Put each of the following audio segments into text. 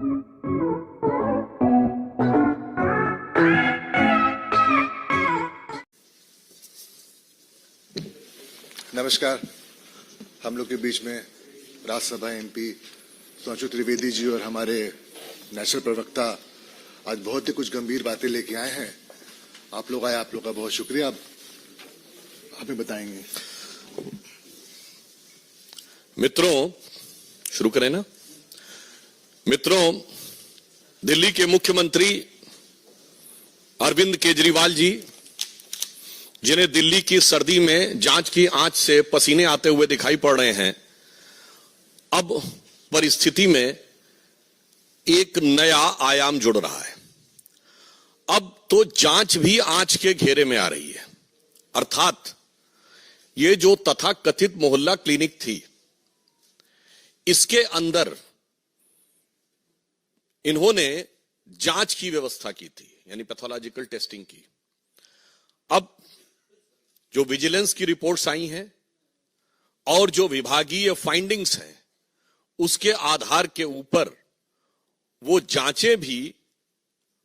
नमस्कार। हम लोग के बीच में राज्यसभा एमपी सुधांशु त्रिवेदी जी और हमारे नेशनल प्रवक्ता आज बहुत ही कुछ गंभीर बातें लेके आए हैं। आप लोग आए, आप लोग का बहुत शुक्रिया। आप हमें बताएंगे। मित्रों, शुरू करें ना। मित्रों, दिल्ली के मुख्यमंत्री अरविंद केजरीवाल जी, जिन्हें दिल्ली की सर्दी में जांच की आंच से पसीने आते हुए दिखाई पड़ रहे हैं, अब परिस्थिति में एक नया आयाम जुड़ रहा है। अब तो जांच भी आंच के घेरे में आ रही है। अर्थात ये जो तथाकथित मोहल्ला क्लिनिक थी, इसके अंदर इन्होंने जांच की व्यवस्था की थी, यानी पैथोलॉजिकल टेस्टिंग की। अब जो विजिलेंस की रिपोर्ट्स आई हैं और जो विभागीय फाइंडिंग्स हैं, उसके आधार के ऊपर वो जांचें भी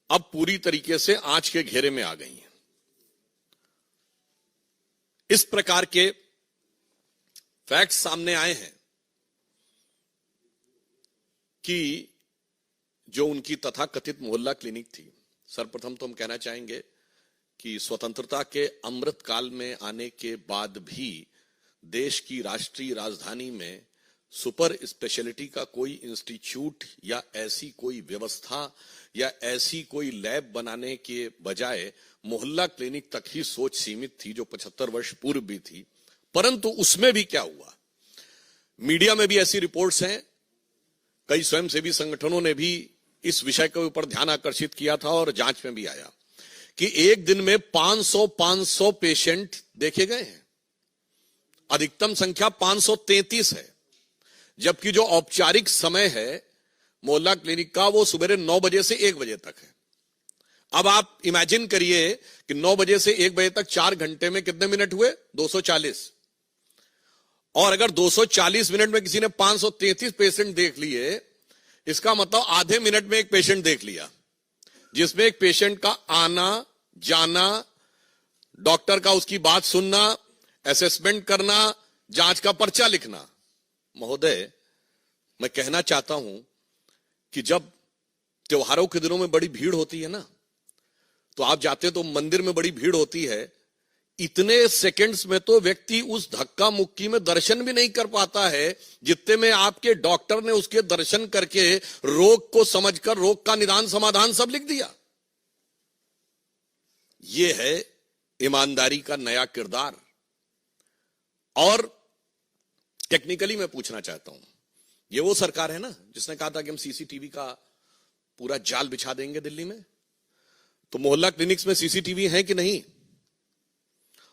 अब पूरी तरीके से आंच के घेरे में आ गई हैं। इस प्रकार के फैक्ट्स सामने आए हैं कि जो उनकी तथाकथित मोहल्ला क्लिनिक थी, सर्वप्रथम तो हम कहना चाहेंगे कि स्वतंत्रता के अमृत काल में आने के बाद भी देश की राष्ट्रीय राजधानी में सुपर स्पेशलिटी का कोई इंस्टीट्यूट या ऐसी कोई व्यवस्था या ऐसी कोई लैब बनाने के बजाय मोहल्ला क्लिनिक तक ही सोच सीमित थी, जो 75 वर्ष पूर्व भी थी। परंतु उसमें भी क्या हुआ, मीडिया में भी ऐसी रिपोर्ट्स हैं, कई स्वयंसेवी संगठनों ने भी इस विषय के ऊपर ध्यान आकर्षित किया था और जांच में भी आया कि एक दिन में 500 पेशेंट देखे गए हैं। अधिकतम संख्या 533 है, जबकि जो औपचारिक समय है मोहल्ला क्लिनिक का वो सुबह 9 बजे से 1 बजे तक है। अब आप इमेजिन करिए कि 9 बजे से 1 बजे तक 4 घंटे में कितने मिनट हुए, 240। और अगर 240 मिनट में किसी ने 533 पेशेंट देख लिए, इसका मतलब आधे मिनट में एक पेशेंट देख लिया, जिसमें एक पेशेंट का आना जाना, डॉक्टर का उसकी बात सुनना, असेसमेंट करना, जांच का पर्चा लिखना। महोदय, मैं कहना चाहता हूं कि जब त्योहारों के दिनों में बड़ी भीड़ होती है ना, तो आप जाते तो मंदिर में बड़ी भीड़ होती है, इतने सेकंड्स में तो व्यक्ति उस धक्का मुक्की में दर्शन भी नहीं कर पाता है जितने में आपके डॉक्टर ने उसके दर्शन करके रोग को समझकर रोग का निदान समाधान सब लिख दिया। यह है ईमानदारी का नया किरदार। और टेक्निकली मैं पूछना चाहता हूं, यह वो सरकार है ना जिसने कहा था कि हम सीसीटीवी का पूरा जाल बिछा देंगे दिल्ली में, तो मोहल्ला क्लिनिक्स में सीसीटीवी है कि नहीं?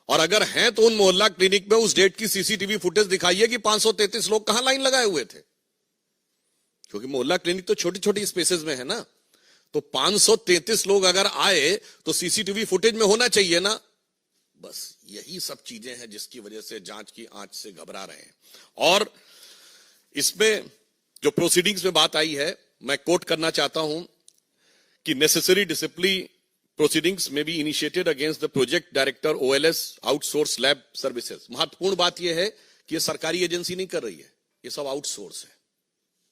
और अगर हैं तो उन मोहल्ला क्लिनिक में उस डेट की सीसीटीवी फुटेज दिखाइए कि 533 लोग कहां लाइन लगाए हुए थे, क्योंकि मोहल्ला क्लिनिक तो छोटी छोटी स्पेसेस में है ना। तो 533 लोग अगर आए तो सीसीटीवी फुटेज में होना चाहिए ना। बस यही सब चीजें हैं जिसकी वजह से जांच की आंच से घबरा रहे हैं। और इसमें जो प्रोसीडिंग्स में बात आई है, मैं कोट करना चाहता हूं कि necessary discipline proceedings may be initiated against the project director OLS outsource lab services। महत्वपूर्ण बात यह है कि यह सरकारी एजेंसी नहीं कर रही है, ये सब आउटसोर्स है,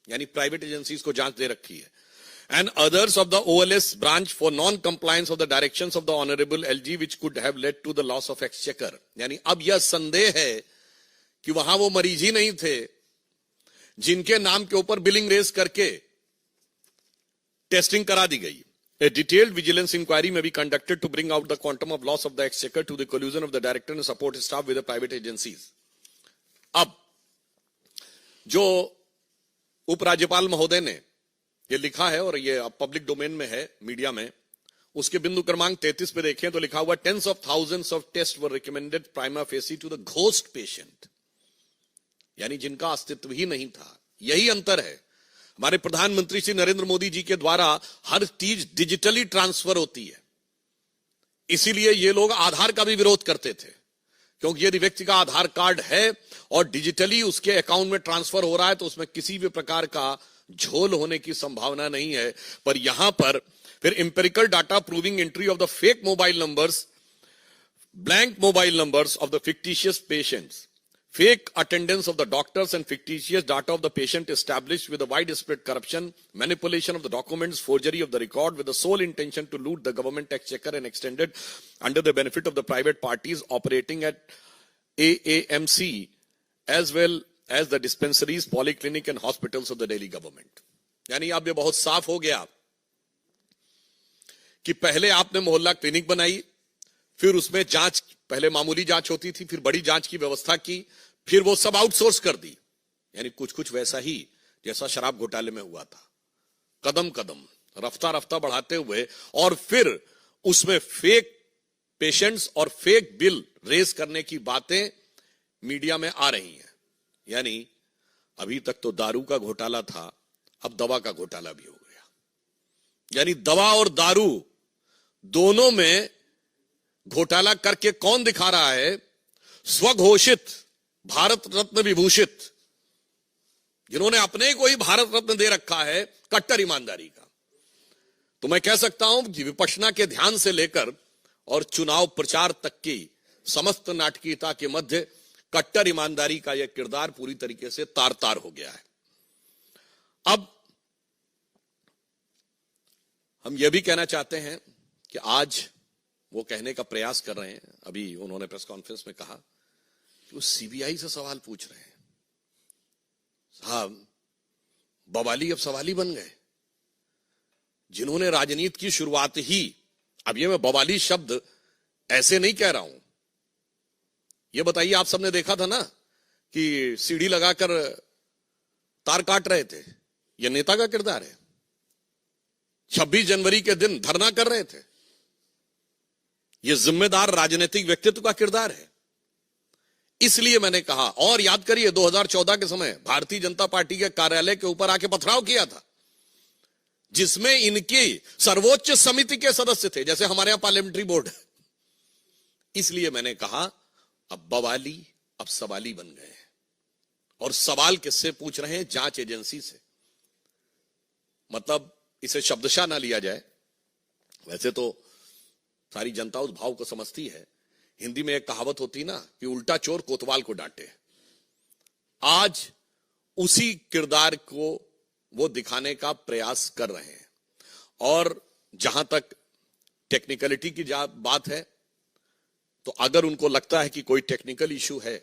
यानी प्राइवेट एजेंसीज को जांच दे रखी है। And others of the OLS branch for non-compliance of the directions of the Honorable LG which could have led to the loss of exchequer। यानी अब यह संदेह है कि वहां वो मरीज ही नहीं थे जिनके नाम के ऊपर बिलिंग रेस करके टेस्टिंग करा दी गई। A detailed vigilance inquiry may be conducted to bring out the quantum of loss of the exchequer to the collusion of the director and support staff with the private agencies। अब जो उपराज्यपाल महोदय ने ये लिखा है और ये अब पब्लिक डोमेन में है मीडिया में, उसके बिंदु क्रमांक 33 पे देखें तो लिखा हुआ tens of thousands of test were recommended prima facie to the ghost patient, यानी जिनका अस्तित्व ही नहीं था। यही अंतर है। हमारे प्रधानमंत्री श्री नरेंद्र मोदी जी के द्वारा हर चीज डिजिटली ट्रांसफर होती है, इसीलिए ये लोग आधार का भी विरोध करते थे, क्योंकि यदि व्यक्ति का आधार कार्ड है और डिजिटली उसके अकाउंट में ट्रांसफर हो रहा है तो उसमें किसी भी प्रकार का झोल होने की संभावना नहीं है। पर यहां पर फिर empirical data proving entry of the fake mobile numbers, blank mobile numbers of the fictitious patients, fake attendance of the doctors and fictitious data of the patient established with a widespread corruption, manipulation of the documents, forgery of the record with the sole intention to loot the government exchequer and extended under the benefit of the private parties operating at AAMC as well as the dispensaries, polyclinic and hospitals of the Delhi government. यानी अब ये बहुत साफ हो गया कि पहले आपने मोहल्ला क्लिनिक बनाई, फिर उसमें जांच, पहले मामूली जांच होती थी, फिर बड़ी जांच की व्यवस्था की, फिर वो सब आउटसोर्स कर दी। यानी कुछ कुछ वैसा ही जैसा शराब घोटाले में हुआ था, कदम कदम रफ्ता रफ्ता बढ़ाते हुए, और फिर उसमें फेक पेशेंट्स और फेक बिल रेज करने की बातें मीडिया में आ रही हैं। यानी अभी तक तो दारू का घोटाला था, अब दवा का घोटाला भी हो गया। यानी दवा और दारू दोनों में घोटाला करके कौन दिखा रहा है? स्वघोषित भारत रत्न विभूषित, जिन्होंने अपने को ही भारत रत्न दे रखा है कट्टर ईमानदारी का। तो मैं कह सकता हूं कि विपश्यना के ध्यान से लेकर और चुनाव प्रचार तक की समस्त नाटकीयता के मध्य कट्टर ईमानदारी का यह किरदार पूरी तरीके से तार तार हो गया है। अब हम यह भी कहना चाहते हैं कि आज वो कहने का प्रयास कर रहे हैं, अभी उन्होंने प्रेस कॉन्फ्रेंस में कहा कि वो सीबीआई से सवाल पूछ रहे हैं। साहब, बवाली अब सवाली बन गए, जिन्होंने राजनीति की शुरुआत ही, अब ये मैं बवाली शब्द ऐसे नहीं कह रहा हूं, ये बताइए, आप सबने देखा था ना कि सीढ़ी लगाकर तार काट रहे थे, ये नेता का किरदार है। 26 जनवरी के दिन धरना कर रहे थे, यह जिम्मेदार राजनीतिक व्यक्तित्व का किरदार है। इसलिए मैंने कहा, और याद करिए 2014 के समय भारतीय जनता पार्टी के कार्यालय के ऊपर आके पथराव किया था, जिसमें इनकी सर्वोच्च समिति के सदस्य थे, जैसे हमारे यहां पार्लियामेंट्री बोर्ड है। इसलिए मैंने कहा अब बवाली अब सवाली बन गए हैं, और सवाल किससे पूछ रहे हैं? जांच एजेंसी से। मतलब इसे शब्दशः ना लिया जाए, वैसे तो सारी जनता उस भाव को समझती है। हिंदी में एक कहावत होती ना कि उल्टा चोर कोतवाल को डांटे। आज उसी किरदार को वो दिखाने का प्रयास कर रहे हैं। और जहां तक टेक्निकलिटी की बात है, तो अगर उनको लगता है कि कोई टेक्निकल इश्यू है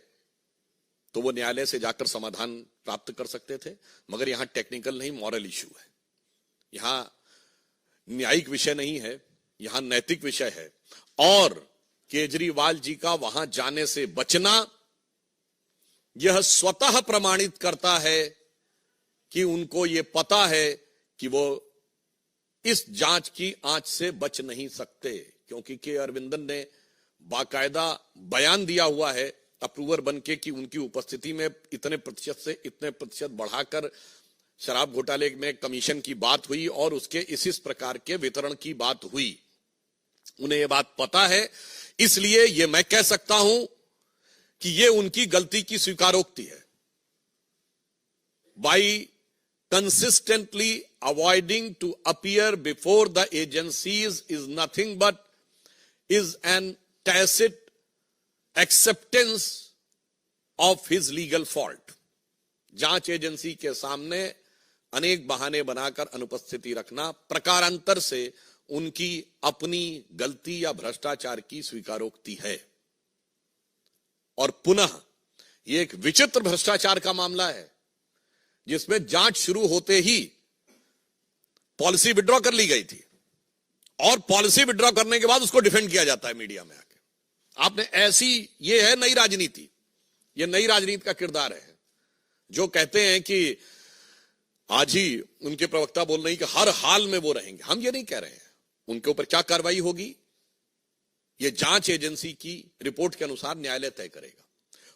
तो वो न्यायालय से जाकर समाधान प्राप्त कर सकते थे, मगर यहां टेक्निकल नहीं, मॉरल इश्यू है। यहां न्यायिक विषय नहीं है, यहां नैतिक विषय है। और केजरीवाल जी का वहां जाने से बचना यह स्वतः प्रमाणित करता है कि उनको यह पता है कि वो इस जांच की आंच से बच नहीं सकते, क्योंकि के अरविंदन ने बाकायदा बयान दिया हुआ है अप्रूवर बनके कि उनकी उपस्थिति में इतने प्रतिशत से इतने प्रतिशत बढ़ाकर शराब घोटाले में कमीशन की बात हुई और उसके इस प्रकार के वितरण की बात हुई। उन्हें यह बात पता है, इसलिए यह मैं कह सकता हूं कि यह उनकी गलती की स्वीकारोक्ति है। By consistently avoiding to appear before the agencies is nothing but is an tacit acceptance of his legal fault. जांच एजेंसी के सामने अनेक बहाने बनाकर अनुपस्थिति रखना प्रकारांतर से उनकी अपनी गलती या भ्रष्टाचार की स्वीकारोक्ति है। और पुनः यह एक विचित्र भ्रष्टाचार का मामला है, जिसमें जांच शुरू होते ही पॉलिसी विड्रॉ कर ली गई थी, और पॉलिसी विड्रॉ करने के बाद उसको डिफेंड किया जाता है मीडिया में आके। आपने ऐसी, ये है नई राजनीति, ये नई राजनीति का किरदार है। जो कहते हैं कि आज ही उनके प्रवक्ता बोल रहे हैं कि हर हाल में वो रहेंगे, हम ये नहीं कह रहे हैं। उनके ऊपर क्या कार्रवाई होगी ये जांच एजेंसी की रिपोर्ट के अनुसार न्यायालय तय करेगा,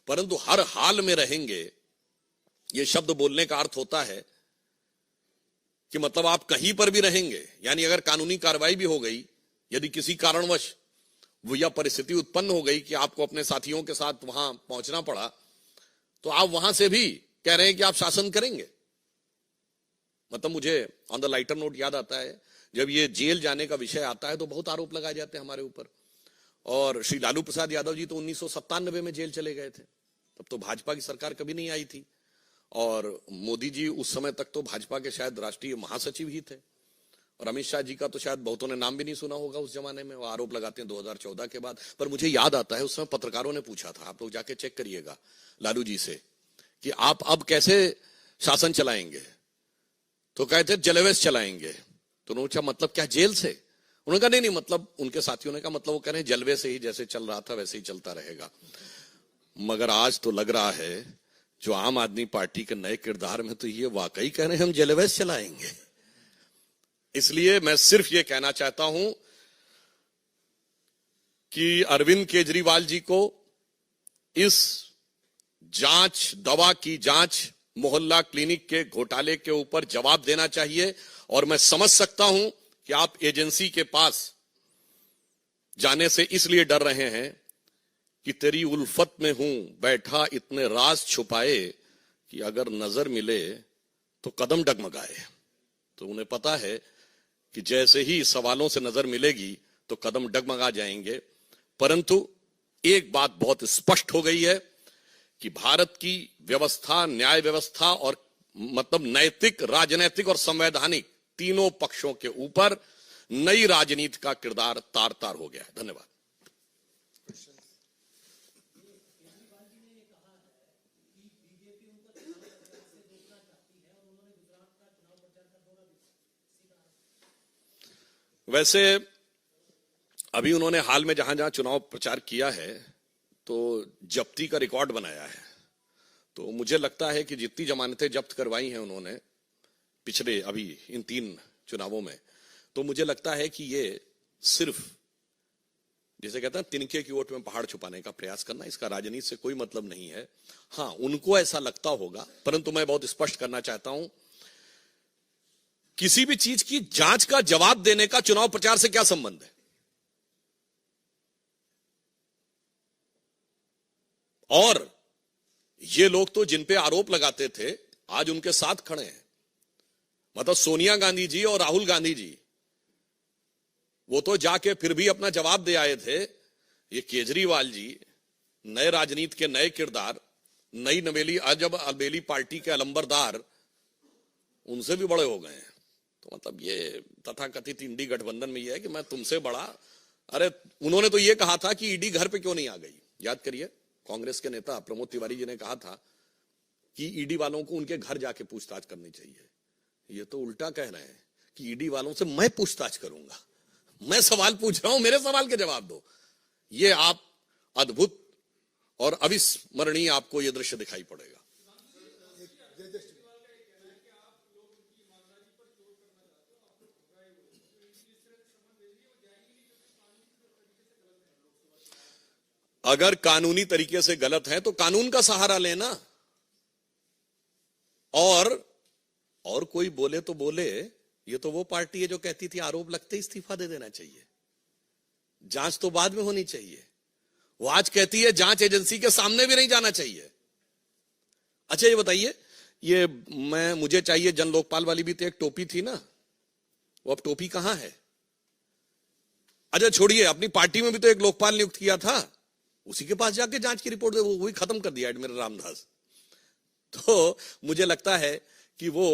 परंतु हर हाल में रहेंगे यह शब्द बोलने का अर्थ होता है कि मतलब आप कहीं पर भी रहेंगे। यानी अगर कानूनी कार्रवाई भी हो गई, यदि किसी कारणवश वो यह परिस्थिति उत्पन्न हो गई कि आपको अपने साथियों के साथ वहां पहुंचना पड़ा, तो आप वहां से भी कह रहे हैं कि आप शासन करेंगे। मतलब मुझे ऑन द लाइटर नोट याद आता है, जब ये जेल जाने का विषय आता है तो बहुत आरोप लगाए जाते हैं हमारे ऊपर। और श्री लालू प्रसाद यादव जी तो 1997 में जेल चले गए थे, तब तो भाजपा की सरकार कभी नहीं आई थी। और मोदी जी उस समय तक तो भाजपा के शायद राष्ट्रीय महासचिव ही थे। और अमित शाह जी का तो शायद बहुतों ने नाम भी नहीं सुना होगा उस जमाने में, वो आरोप लगाते हैं 2014 के बाद। पर मुझे याद आता है उस समय पत्रकारों ने पूछा था, आप लोग जाके चेक करिएगा लालू जी से, कि आप अब कैसे शासन चलाएंगे? तो कहते जलवेज चलाएंगे। तो उन्होंने पूछा मतलब क्या जेल से? उन्होंने कहा नहीं, मतलब उनके साथियों ने कहा मतलब वो कह रहे हैं जलवे से ही जैसे चल रहा था वैसे ही चलता रहेगा। मगर आज तो लग रहा है जो आम आदमी पार्टी के नए किरदार में तो ये वाकई कह रहे हैं हम जलवेज चलाएंगे। इसलिए मैं सिर्फ ये कहना चाहता हूं कि अरविंद केजरीवाल जी को इस जांच, दवा की जांच, मोहल्ला क्लिनिक के घोटाले के ऊपर जवाब देना चाहिए। और मैं समझ सकता हूं कि आप एजेंसी के पास जाने से इसलिए डर रहे हैं कि तेरी उल्फत में हूं बैठा इतने राज छुपाए कि अगर नजर मिले तो कदम डगमगाए। तो उन्हें पता है कि जैसे ही सवालों से नजर मिलेगी तो कदम डगमगा जाएंगे। परंतु एक बात बहुत स्पष्ट हो गई है कि भारत की व्यवस्था, न्याय व्यवस्था और मतलब नैतिक, राजनैतिक और संवैधानिक तीनों पक्षों के ऊपर नई राजनीति का किरदार तार तार हो गया है। धन्यवाद। वैसे अभी उन्होंने हाल में जहां जहां चुनाव प्रचार किया है तो जब्ती का रिकॉर्ड बनाया है। तो मुझे लगता है कि जितनी जमानतें जब्त करवाई हैं उन्होंने पिछले अभी इन 3 चुनावों में, तो मुझे लगता है कि ये सिर्फ जैसे कहते हैं तिनके की ओट में पहाड़ छुपाने का प्रयास करना, इसका राजनीति से कोई मतलब नहीं है। हां, उनको ऐसा लगता होगा, परंतु मैं बहुत स्पष्ट करना चाहता हूं, किसी भी चीज की जांच का जवाब देने का चुनाव प्रचार से क्या संबंध है? और ये लोग तो जिन पे आरोप लगाते थे आज उनके साथ खड़े हैं। मतलब सोनिया गांधी जी और राहुल गांधी जी वो तो जाके फिर भी अपना जवाब दे आए थे। ये केजरीवाल जी नए राजनीति के नए किरदार, नई नवेली अजब अलबेली पार्टी के अलंबरदार, उनसे भी बड़े हो गए हैं। तो मतलब ये तथाकथित इंडी गठबंधन में ये है कि मैं तुमसे बड़ा। अरे उन्होंने तो ये कहा था कि ईडी घर पे क्यों नहीं आ गई? याद करिए, कांग्रेस के नेता प्रमोद तिवारी जी ने कहा था कि ईडी वालों को उनके घर जाके पूछताछ करनी चाहिए। ये तो उल्टा कह रहे हैं कि ईडी वालों से मैं पूछताछ करूंगा। मैं सवाल पूछ रहा हूं, मेरे सवाल के जवाब दो। ये आप अद्भुत और अविस्मरणीय आपको यह दृश्य दिखाई पड़ेगा। अगर कानूनी तरीके से गलत है तो कानून का सहारा लेना। और कोई बोले तो बोले, ये तो वो पार्टी है जो कहती थी आरोप लगते ही इस्तीफा दे देना चाहिए, जांच तो बाद में होनी चाहिए। वो आज कहती है जांच एजेंसी के सामने भी नहीं जाना चाहिए। अच्छा ये बताइए, ये मुझे चाहिए जन लोकपाल वाली भी तो एक टोपी थी ना, वो अब टोपी कहां है? अच्छा छोड़िए, अपनी पार्टी में भी तो एक लोकपाल नियुक्त किया था, उसी के पास जाके जांच की रिपोर्ट दे, वो भी खत्म कर दिया एडमिरल रामदास। तो मुझे लगता है कि वो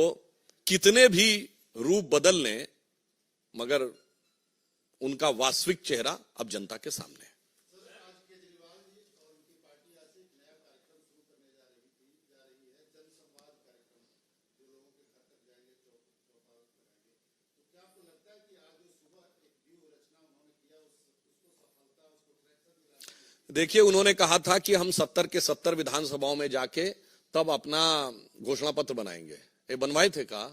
कितने भी रूप बदल लें मगर उनका वास्तविक चेहरा अब जनता के सामने है। देखिए उन्होंने कहा था कि हम 70 के 70 विधानसभाओं में जाके तब अपना घोषणा पत्र बनाएंगे। ये बनवाए थे का?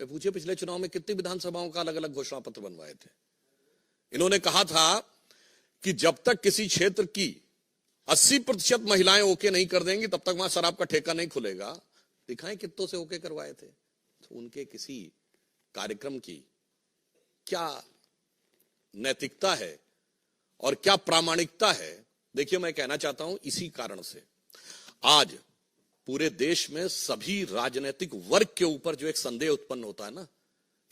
पूछिए पिछले चुनाव में कितनी विधानसभाओं का अलग अलग घोषणा पत्र बनवाए थे। इन्होंने कहा था कि जब तक किसी क्षेत्र की 80% महिलाएं ओके नहीं कर देंगी तब तक वहां शराब का ठेका नहीं खुलेगा। दिखाएं कितनों से ओके करवाए थे। तो उनके किसी कार्यक्रम की क्या नैतिकता है और क्या प्रामाणिकता है। देखिए मैं कहना चाहता हूं इसी कारण से आज पूरे देश में सभी राजनीतिक वर्ग के ऊपर जो एक संदेह उत्पन्न होता है ना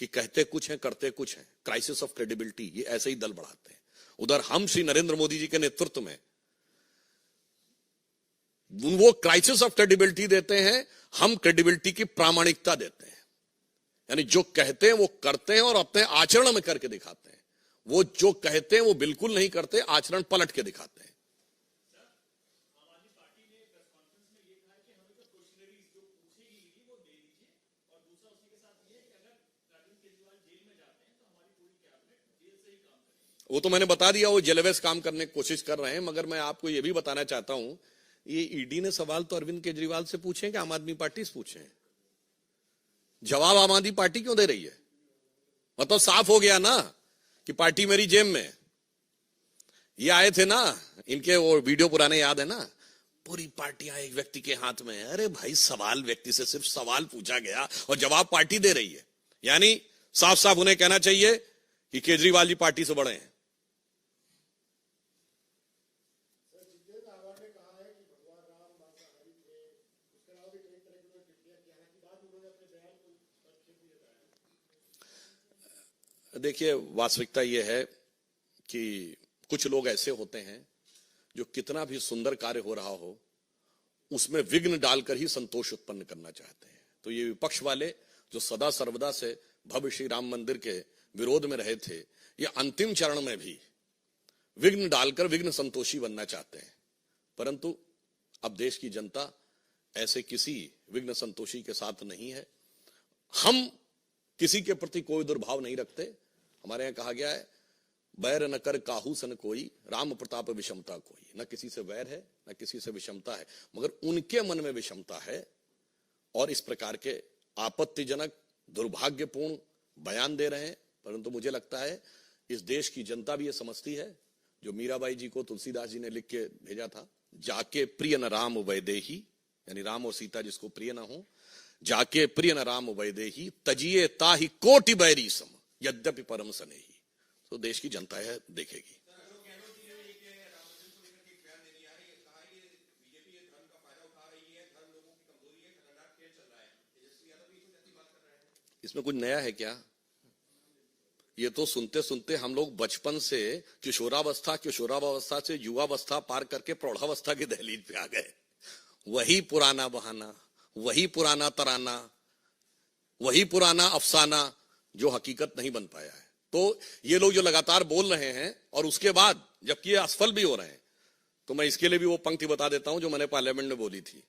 कि कहते कुछ हैं करते कुछ हैं, क्राइसिस ऑफ क्रेडिबिलिटी, ये ऐसे ही दल बढ़ाते हैं। उधर हम श्री नरेंद्र मोदी जी के नेतृत्व में वो क्राइसिस ऑफ क्रेडिबिलिटी देते हैं, हम क्रेडिबिलिटी की प्रामाणिकता देते हैं। यानी जो कहते हैं वो करते हैं और अपने आचरण में करके दिखाते हैं। वो जो कहते हैं वो बिल्कुल नहीं करते, आचरण पलट के दिखाते हैं। वो तो मैंने बता दिया, वो जेलवेस काम करने की कोशिश कर रहे हैं। मगर मैं आपको ये भी बताना चाहता हूं, ये ईडी ने सवाल तो अरविंद केजरीवाल से पूछे कि आम आदमी पार्टी से पूछे? जवाब आम आदमी पार्टी क्यों दे रही है? मतलब साफ हो गया ना कि पार्टी मेरी जेब में। ये आए थे ना, इनके वो वीडियो पुराने याद है ना, पूरी पार्टियां एक व्यक्ति के हाथ में। अरे भाई, सवाल व्यक्ति से सिर्फ सवाल पूछा गया और जवाब पार्टी दे रही है। यानी साफ साफ उन्हें कहना चाहिए कि केजरीवाल जी पार्टी से बड़े हैं। देखिए, वास्तविकता यह है कि कुछ लोग ऐसे होते हैं जो कितना भी सुंदर कार्य हो रहा हो उसमें विघ्न डालकर ही संतोष उत्पन्न करना चाहते हैं। तो ये विपक्ष वाले जो सदा सर्वदा से भव्य श्री राम मंदिर के विरोध में रहे थे, ये अंतिम चरण में भी विघ्न डालकर विघ्न संतोषी बनना चाहते हैं। परंतु अब देश की जनता ऐसे किसी विघ्न संतोषी के साथ नहीं है। हम किसी के प्रति कोई दुर्भाव नहीं रखते। हमारे यहां कहा गया है, बैर न कर काहू सन कोई, राम प्रताप विषमता कोई। न किसी से वैर है, न किसी से विषमता है, मगर उनके मन में विषमता है और इस प्रकार के आपत्तिजनक दुर्भाग्यपूर्ण बयान दे रहे हैं। परंतु मुझे लगता है इस देश की जनता भी ये समझती है, जो मीराबाई जी को तुलसीदास जी ने लिख के भेजा था, जाके प्रिय न राम वैदेही, यानी राम और सीता जिसको प्रिय न हो, जाके प्रिय न राम वैदेही, तजिए ताहि कोटि बैरी सम, यद्यपि परम सनेही। तो देश की जनता है देखेगी। इसमें कुछ नया है क्या? ये तो सुनते सुनते हम लोग बचपन से किशोरावस्था से युवावस्था पार करके प्रौढ़ावस्था की दहलीज पे आ गए। वही पुराना बहाना, वही पुराना तराना, वही पुराना अफसाना जो हकीकत नहीं बन पाया है। तो ये लोग जो लगातार बोल रहे हैं और उसके बाद जबकि ये असफल भी हो रहे हैं, तो मैं इसके लिए भी वो पंक्ति बता देता हूं जो मैंने पार्लियामेंट में बोली थी।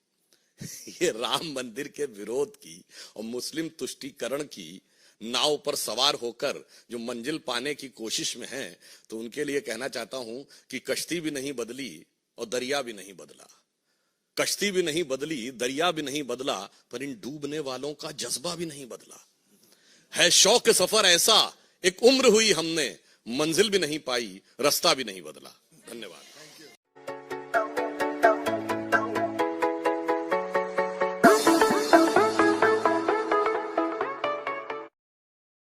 ये राम मंदिर के विरोध की और मुस्लिम तुष्टीकरण की नाव पर सवार होकर जो मंजिल पाने की कोशिश में हैं, तो उनके लिए कहना चाहता हूं कि कश्ती भी नहीं बदली और दरिया भी नहीं बदला। कश्ती भी नहीं बदली, दरिया भी नहीं बदला, पर इन डूबने वालों का जज्बा भी नहीं बदला है। शौक सफर ऐसा, एक उम्र हुई हमने, मंजिल भी नहीं पाई, रास्ता भी नहीं बदला। धन्यवाद।